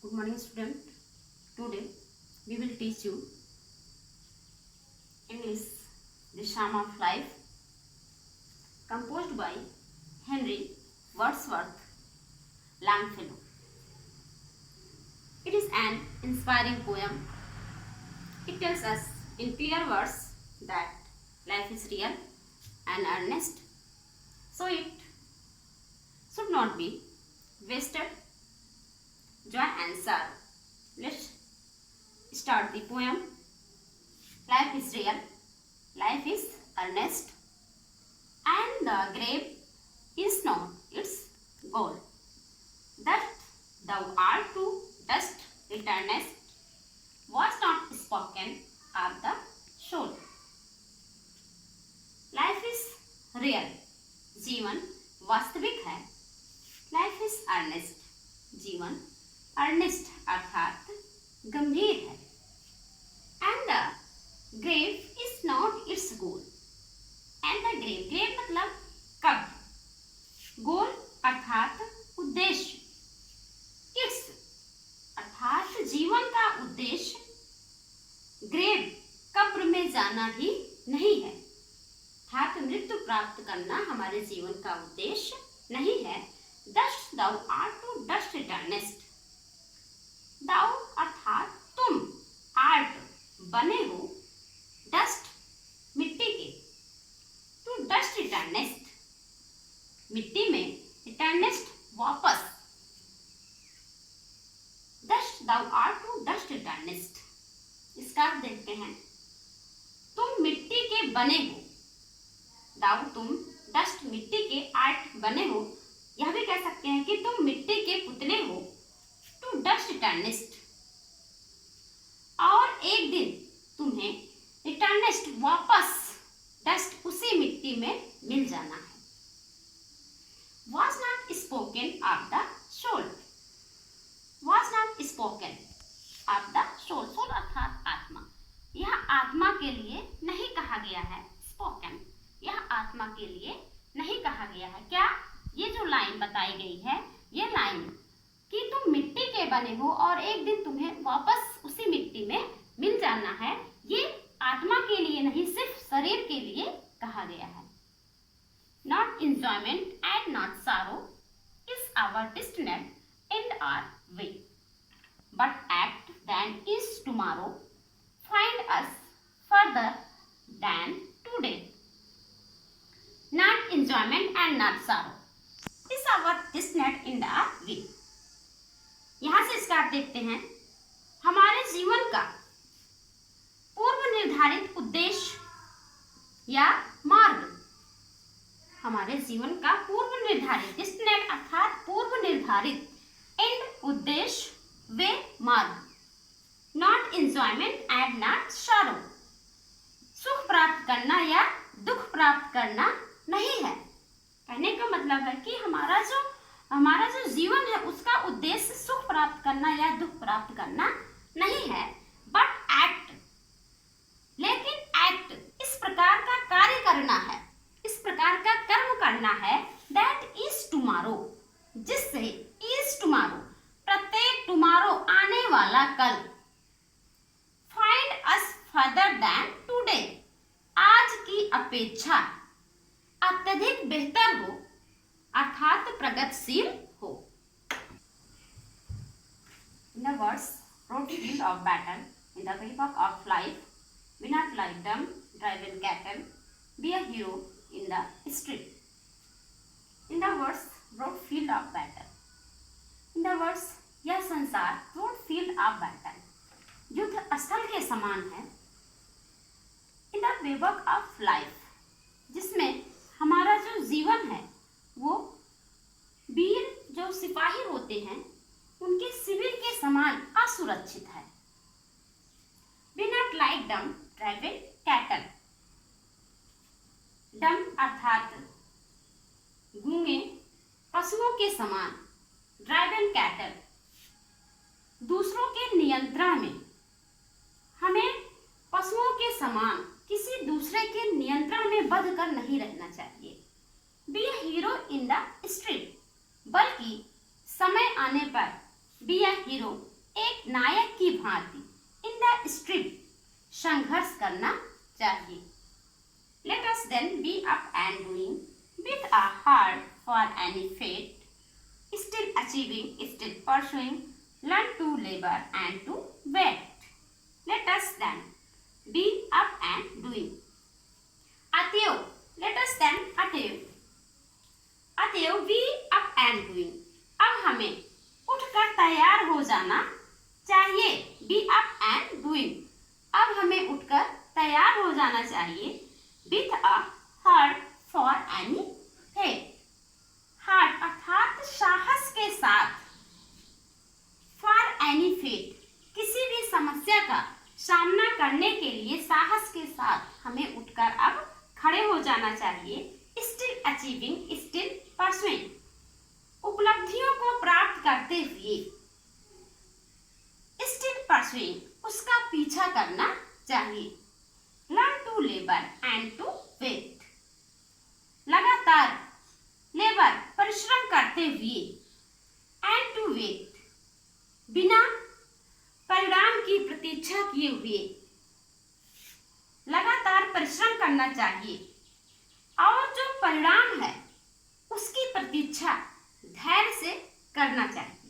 Good morning student. Today we will teach you English, The Charm of Life, composed by Henry Wadsworth Longfellow. It is an inspiring poem. It tells us in clear words that life is real and earnest, so it should not be wasted. Joy and sorrow. Let's start the poem. Life is real, life is earnest, and the grave is not its goal. That thou art to dust returnest was not spoken of the soul. Life is real, जीवन वास्तविक है. Life is earnest, जीवन earnest अर्थात गंभीर है. And the grave is not its goal. And the grave, grave मतलब कब्र, गोल अर्थात उद्देश्य, इट्स अर्थात जीवन का उद्देश्य ग्रेव कब्र में जाना ही नहीं है. अर्थात मृत्यु प्राप्त करना हमारे जीवन का उद्देश्य नहीं है. Dust thou art to dust returnest. Thou अर्थात तुम, आर्ट बने हो, डस्ट मिट्टी के, टू डस्ट रिटर्नेस्ट मिट्टी में, रिटर्नेस्ट वापस. Dust thou art to dust returnest, इसका अर्थ देखते हैं. तुम मिट्टी के बने हो. दाउ तुम, डस्ट मिट्टी के, आर्ट बने हो. यह भी कह सकते हैं कि तुम मिट्टी के पुतले हो. टू डस्ट रिटर्नेस्ट, और एक दिन तुम्हें रिटर्नेस्ट वापस डस्ट उसी मिट्टी में मिल जाना है. was not spoken of the soul. was not spoken of the soul. soul अर्थात आत्मा. यह आत्मा के लिए नहीं कहा गया है. spoken, यह आत्मा के लिए नहीं कहा गया है. क्या ये जो लाइन बताई गई है, ये लाइन कि तुम मिट्टी के बने हो और एक दिन तुम्हें वापस उसी मिट्टी में मिल जाना है, ये आत्मा के लिए नहीं, सिर्फ शरीर के लिए कहा गया है. Not enjoyment and not sorrow is our destined end or way, but act then is tomorrow find us further than today. Not enjoyment and not sorrow is our destined end or way. यहां से इसका अर्थ देखते हैं. हमारे जीवन का पूर्व निर्धारित उद्देश्य या मार्ग, हमारे जीवन का पूर्व निर्धारित, डेस्टिनेड अर्थात पूर्व निर्धारित, एंड उद्देश्य, वे मार्ग. Not enjoyment and not sorrow, सुख प्राप्त करना या दुख प्राप्त करना नहीं है. कहने का मतलब है कि हमारा जो जीवन है उसका उद्देश्य सुख प्राप्त करना या दुख प्राप्त करना नहीं है. बट एक्ट, लेकिन एक्ट इस प्रकार का कार्य करना है, इस प्रकार का कर्म करना है. दैट इज टुमारो, जिससे, इज टुमारो प्रत्येक, टुमारो आने वाला कल. Find us further than today, आज की अपेक्षा अत्यधिक बेहतर हो, अर्थात प्रगतिशील हो. In the words, road field of battle, in the epoch of life, be not like them, drive in cattle, be a hero in the street. In the words, road field of battle. In the words, यह संसार road field of battle, युद्ध स्थल के समान है. In the epoch of life, जिसमें हमारा जो जीवन है वो वीर जो सिपाही होते हैं उनके शिविर के समान असुरक्षित है. बी नॉट लाइक डम ड्राइवेड कैटल. डम अर्थात गूंगे पशुओं के समान, ड्राइवेड कैटल दूसरों के नियंत्रण में. हमें पशुओं के समान किसी दूसरे के नियंत्रण में बंध कर नहीं रहना चाहिए. Be a hero in the street, बल्कि समय आने पर बी अ हीरो एक नायक की भांति इन द स्ट्रीट संघर्ष करना चाहिए। Let us then be up and doing with a heart for any fate, still achieving, still pursuing, learn to labor and to wait. Let us then be up and doing. अतएव, let us then अतएव be up and doing. अब हमें उठकर तैयार हो जाना चाहिए। be up and doing. अब हमें उठकर तैयार हो जाना चाहिए with a heart for any fate. heart अर्थात साहस के साथ, for any fate किसी भी समस्या का सामना करने के लिए साहस के साथ हमें उठकर अब खड़े हो जाना चाहिए। still achieving, still pursuing उपलब्धियों को प्राप्त करते हुए, still pursuing उसका पीछा करना चाहिए। learn to labor and to wait लगातार लेबर परिश्रम करते हुए, and to wait बिना परिणाम की प्रतीक्षा किए हुए लगातार परिश्रम करना चाहिए और जो परिणाम है उसकी प्रतीक्षा धैर्य से करना चाहिए।